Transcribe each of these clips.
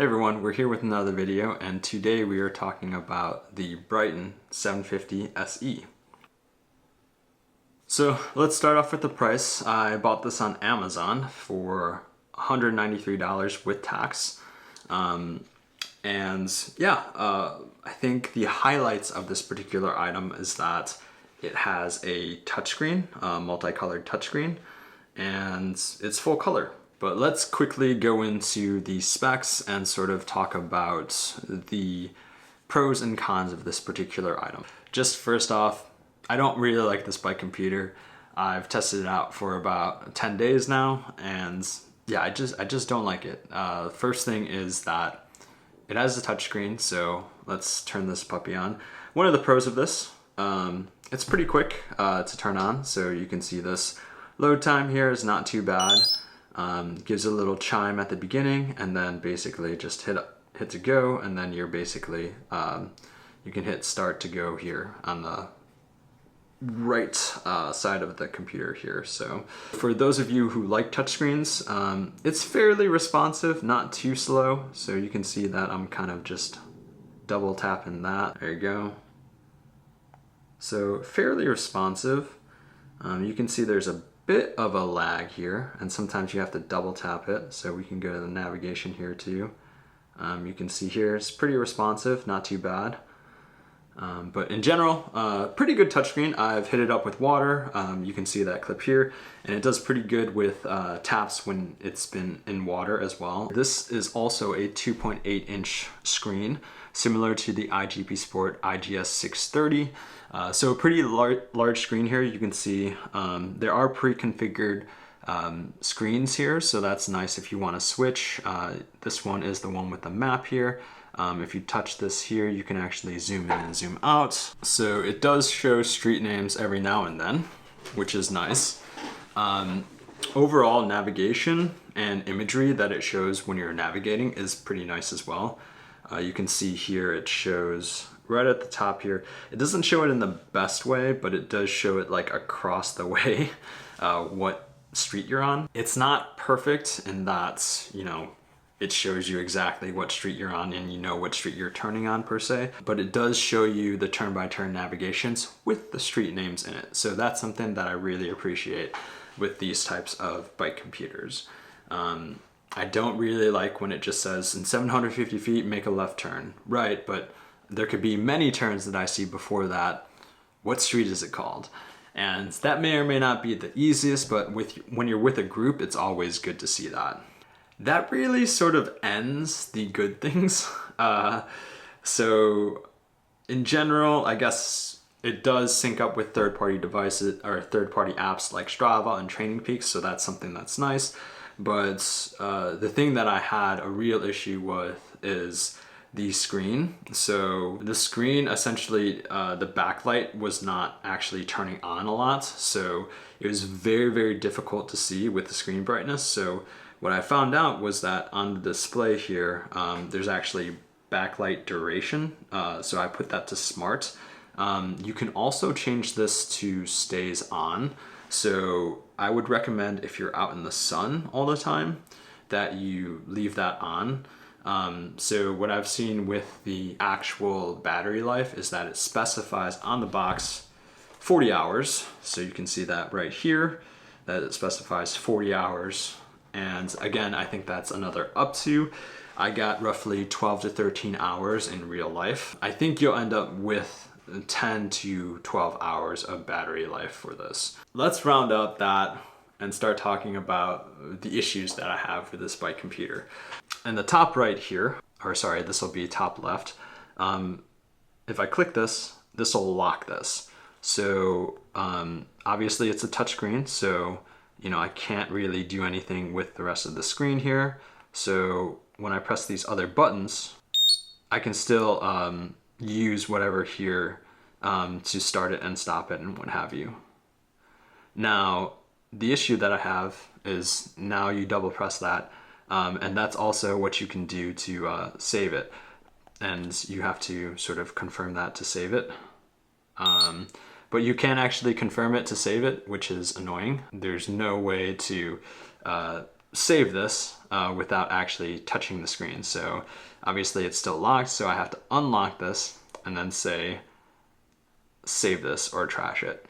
Hey everyone, we're here with another video, and today we are talking about the Bryton 750 SE. So let's start off with the price. I bought this on Amazon for $193 with tax. I think the highlights of this particular item is that it has a touchscreen, multicolored touchscreen, and it's full color. But let's quickly go into the specs and sort of talk about the pros and cons of this particular item. Just first off, I don't really like this bike computer. I've tested it out for about 10 days now, and yeah, I just don't like it. First thing is that it has a touchscreen, so let's turn this puppy on. One of the pros of this, it's pretty quick to turn on, so you can see this load time here is not too bad. Gives a little chime at the beginning, and then basically just hit to go, and then you're basically you can hit start to go here on the right side of the computer here. So for those of you who like touchscreens, it's fairly responsive, not too slow. So you can see that I'm kind of just double tapping that. There you go. So fairly responsive. You can see there's a bit of a lag here, and sometimes you have to double tap it, so we can go to the navigation here too. You can see here it's pretty responsive, not too bad. But in general, pretty good touchscreen. I've hit it up with water. You can see that clip here, and it does pretty good with taps when it's been in water as well. This is also a 2.8 inch screen, similar to the IGP Sport IGS 630. So a pretty large screen here. You can see there are pre-configured screens here, so that's nice if you want to switch. This one is the one with the map here. If you touch this here, you can actually zoom in and zoom out. So it does show street names every now and then, which is nice. Overall navigation and imagery that it shows when you're navigating is pretty nice as well. You can see here it shows right at the top here. It doesn't show it in the best way, but it does show it like across the way what street you're on. It's not perfect in that, you know, it shows you exactly what street you're on and you know what street you're turning on per se, but it does show you the turn-by-turn navigations with the street names in it. So that's something that I really appreciate with these types of bike computers. I don't really like when it just says in 750 feet, make a left turn. Right, but there could be many turns that I see before that. What street is it called? And that may or may not be the easiest, but when you're with a group, it's always good to see that. That really sort of ends the good things. So in general, I guess it does sync up with third-party devices or third-party apps like Strava and Training Peaks, so that's something that's nice. But the thing that I had a real issue with is the screen. So the screen, essentially, the backlight was not actually turning on a lot. So it was very, very difficult to see with the screen brightness. So what I found out was that on the display here, there's actually backlight duration. So I put that to smart. You can also change this to stays on. So I would recommend if you're out in the sun all the time that you leave that on. So what I've seen with the actual battery life is that it specifies on the box 40 hours. So you can see that right here, that it specifies 40 hours. And again, I think that's another up to. I got roughly 12 to 13 hours in real life. I think you'll end up with 10 to 12 hours of battery life for this. Let's round up that and start talking about the issues that I have with this bike computer. In the top right here, or sorry, this will be top left. If I click this, this will lock this. So obviously it's a touchscreen, so you know I can't really do anything with the rest of the screen here. So when I press these other buttons, I can still use whatever here to start it and stop it and what have you. Now, the issue that I have is now you double press that, and that's also what you can do to save it. And you have to sort of confirm that to save it. But you can actually confirm it to save it, which is annoying. There's no way to save this without actually touching the screen. So obviously it's still locked, so I have to unlock this and then say save this or trash it.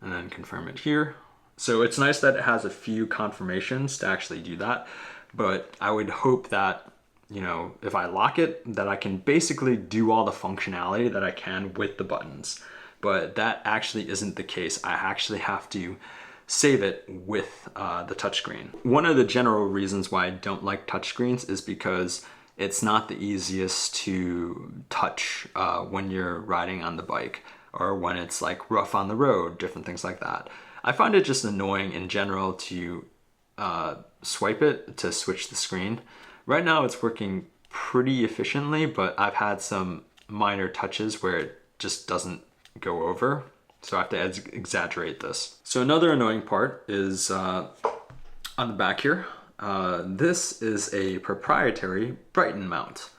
And then confirm it here. So it's nice that it has a few confirmations to actually do that, but I would hope that, you know, if I lock it, that I can basically do all the functionality that I can with the buttons. But that actually isn't the case. I actually have to save it with the touchscreen. One of the general reasons why I don't like touchscreens is because it's not the easiest to touch when you're riding on the bike, or when it's like rough on the road, different things like that. I find it just annoying in general to swipe it to switch the screen. Right now it's working pretty efficiently, but I've had some minor touches where it just doesn't go over. So I have to exaggerate this. So another annoying part is on the back here. This is a proprietary Bryton mount.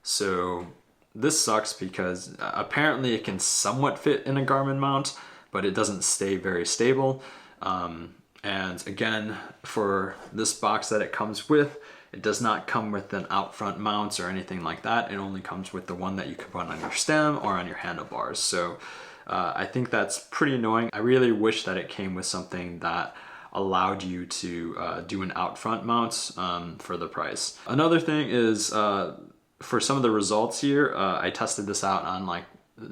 So this sucks because apparently it can somewhat fit in a Garmin mount, but it doesn't stay very stable. And again, for this box that it comes with, it does not come with an out front mount or anything like that. It only comes with the one that you can put on your stem or on your handlebars. So I think that's pretty annoying. I really wish that it came with something that allowed you to do an out front mount for the price. Another thing is for some of the results here, I tested this out on like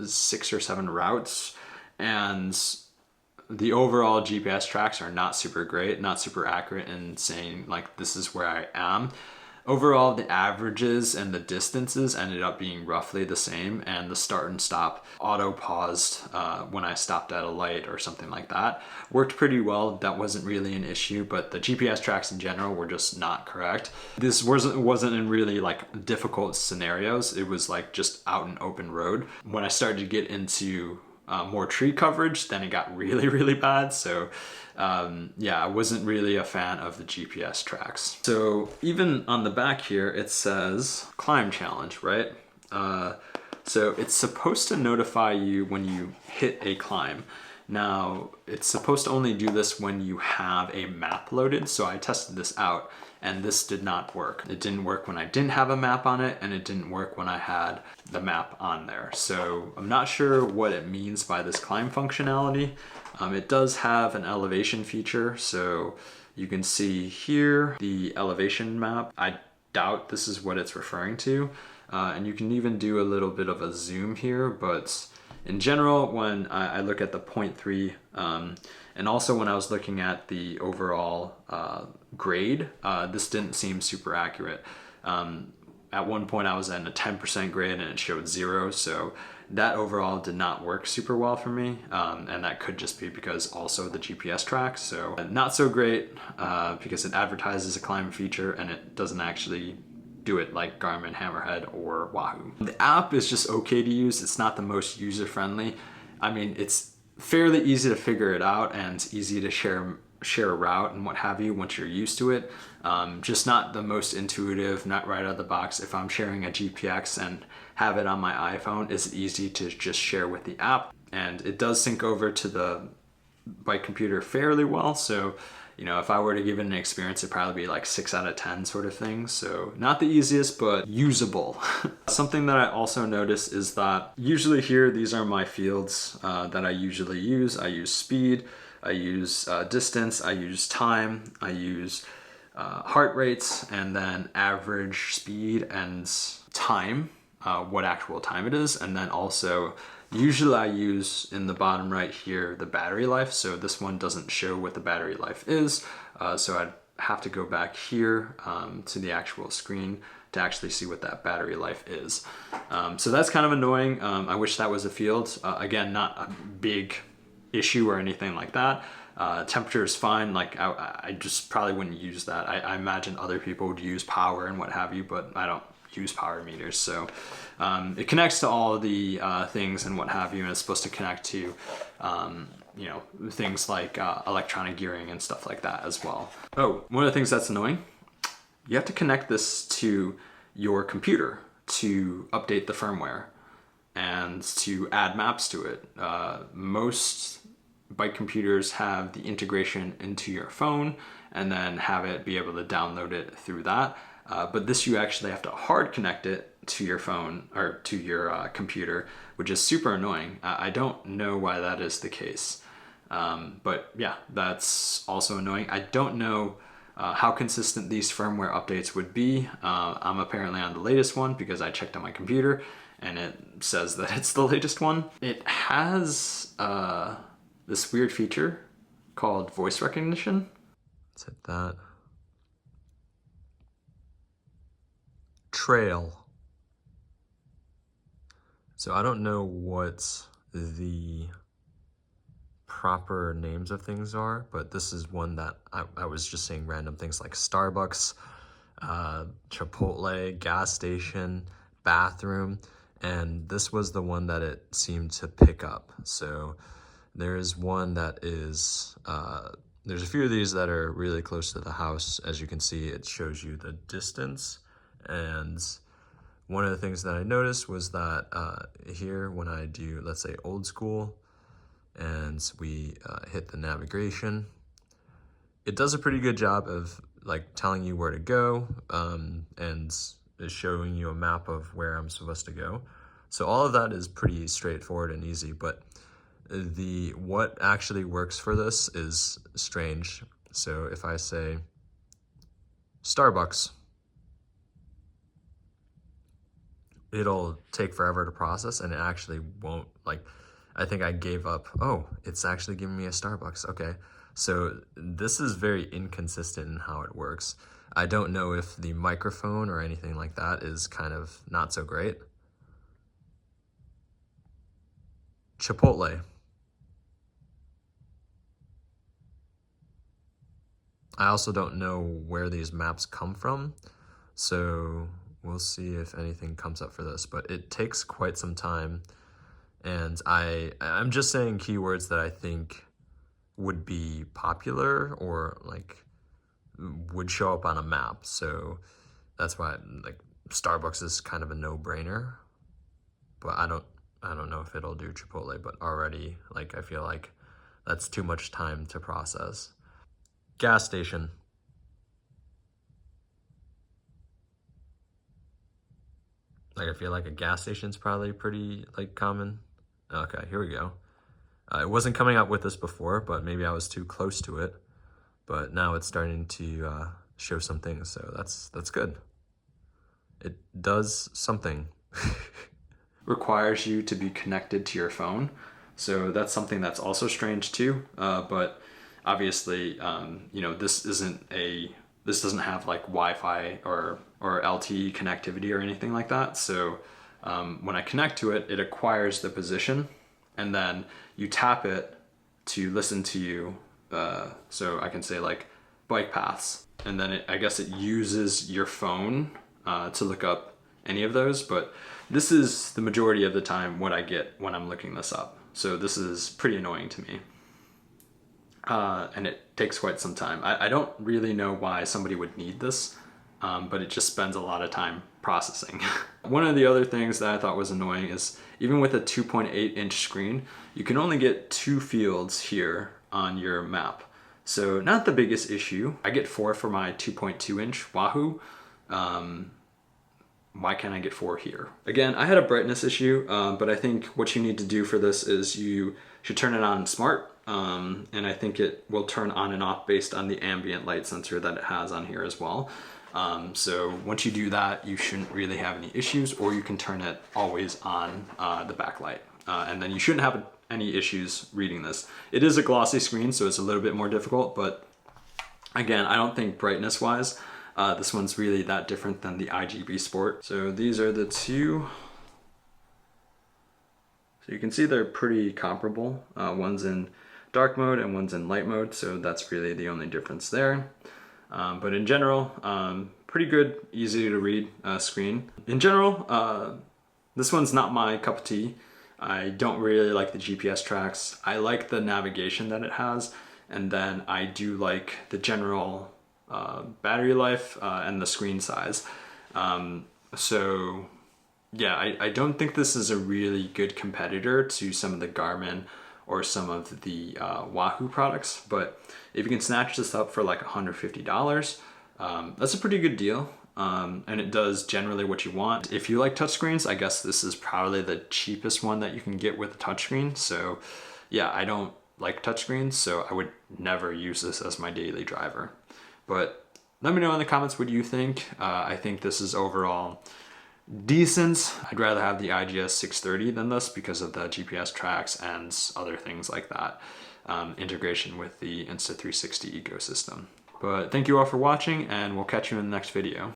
6 or 7 routes, and the overall GPS tracks are not super great, not super accurate in saying like this is where I am. Overall, the averages and the distances ended up being roughly the same, and the start and stop auto paused when I stopped at a light or something like that. Worked pretty well. That wasn't really an issue, but the GPS tracks in general were just not correct. This wasn't in really like difficult scenarios. It was like just out and open road. When I started to get into more tree coverage, then it got really, really bad. So yeah, I wasn't really a fan of the GPS tracks. So even on the back here, it says climb challenge, right? So it's supposed to notify you when you hit a climb. Now, it's supposed to only do this when you have a map loaded. So I tested this out, and this did not work. It didn't work when I didn't have a map on it, and it didn't work when I had the map on there. So I'm not sure what it means by this climb functionality. It does have an elevation feature, so you can see here the elevation map. I doubt this is what it's referring to. And you can even do a little bit of a zoom here, but in general, when I look at the 0.3, and also when I was looking at the overall grade, this didn't seem super accurate. At one point I was in a 10% grade and it showed 0, so that overall did not work super well for me, and that could just be because also the GPS track. So not so great because it advertises a climb feature and it doesn't actually do it like Garmin, Hammerhead, or Wahoo. The app is just okay to use. It's not the most user-friendly. I mean, it's fairly easy to figure it out, and it's easy to share a route and what have you once you're used to it. Just not the most intuitive, not right out of the box. If I'm sharing a GPX and have it on my iPhone, it's easy to just share with the app, and it does sync over to the bike computer fairly well. So, you know, if I were to give it an experience, it'd probably be like 6 out of 10 sort of thing. So not the easiest, but usable. Something that I also noticed is that usually here, these are my fields that I usually use. I use speed, I use distance, I use time, I use heart rates, and then average speed and time, what actual time it is. And then also, usually I use in the bottom right here, the battery life. So this one doesn't show what the battery life is. So I'd have to go back here to the actual screen to actually see what that battery life is. So that's kind of annoying. I wish that was a field. Again, not a big issue or anything like that. Temperature is fine. Like I just probably wouldn't use that. I imagine other people would use power and what have you, but I don't use power meters. So it connects to all of the things and what have you, and it's supposed to connect to you know, things like electronic gearing and stuff like that as well. Oh, one of the things that's annoying, you have to connect this to your computer to update the firmware and to add maps to it. Most bike computers have the integration into your phone, and then have it be able to download it through that. But this, you actually have to hard connect it to your phone or to your computer, which is super annoying. I don't know why that is the case. But yeah, that's also annoying. I don't know how consistent these firmware updates would be. I'm apparently on the latest one because I checked on my computer and it says that it's the latest one. It has this weird feature called voice recognition. Let's hit that. Trail. So I don't know what the proper names of things are, but this is one that I was just saying random things like Starbucks, Chipotle, gas station, bathroom, and this was the one that it seemed to pick up. So there's one that is, there's a few of these that are really close to the house. As you can see, it shows you the distance. And one of the things that I noticed was that here, when I do, let's say, old school, and we hit the navigation, it does a pretty good job of like telling you where to go, and is showing you a map of where I'm supposed to go. So all of that is pretty straightforward and easy, but what actually works for this is strange. So if I say Starbucks, it'll take forever to process, and it actually won't, like, I think I gave up. Oh, it's actually giving me a Starbucks. Okay. So this is very inconsistent in how it works. I don't know if the microphone or anything like that is kind of not so great. Chipotle. I also don't know where these maps come from, so we'll see if anything comes up for this, but it takes quite some time. And I'm just saying keywords that I think would be popular or like would show up on a map. So that's why like Starbucks is kind of a no-brainer. But I don't know if it'll do Chipotle, but already like I feel like that's too much time to process. Gas station. Like I feel like a gas station's probably pretty like common. Okay, here we go. It wasn't coming up with this before, but maybe I was too close to it. But now it's starting to show some things, so that's good. It does something. Requires you to be connected to your phone, so that's something that's also strange too. But obviously, you know, this doesn't have like Wi-Fi or LTE connectivity or anything like that. So when I connect to it, it acquires the position, and then you tap it to listen to you. So I can say like bike paths, and then I guess it uses your phone to look up any of those. But this is the majority of the time what I get when I'm looking this up. So this is pretty annoying to me. And it takes quite some time. I don't really know why somebody would need this, but it just spends a lot of time processing. One of the other things that I thought was annoying is even with a 2.8-inch screen, you can only get 2 fields here on your map. So not the biggest issue. I get 4 for my 2.2-inch Wahoo. Why can't I get 4 here? Again, I had a brightness issue, but I think what you need to do for this is you should turn it on smart. And I think it will turn on and off based on the ambient light sensor that it has on here as well. So once you do that, you shouldn't really have any issues, or you can turn it always on the backlight. And then you shouldn't have any issues reading this. It is a glossy screen, so it's a little bit more difficult, but again, I don't think brightness wise, this one's really that different than the IGB Sport. So these are the two. So you can see they're pretty comparable. One's in dark mode and one's in light mode, so that's really the only difference there. But in general, pretty good, easy to read screen. In general, this one's not my cup of tea. I don't really like the GPS tracks. I like the navigation that it has, and then I do like the general battery life and the screen size. So yeah, I don't think this is a really good competitor to some of the Garmin or some of the Wahoo products. But if you can snatch this up for like $150, that's a pretty good deal. And it does generally what you want. If you like touchscreens, I guess this is probably the cheapest one that you can get with a touchscreen. So yeah, I don't like touchscreens, so I would never use this as my daily driver. But let me know in the comments what you think. I think this is overall decent. I'd rather have the IGS 630 than this because of the GPS tracks and other things like that. Integration with the Insta360 ecosystem. But thank you all for watching, and we'll catch you in the next video.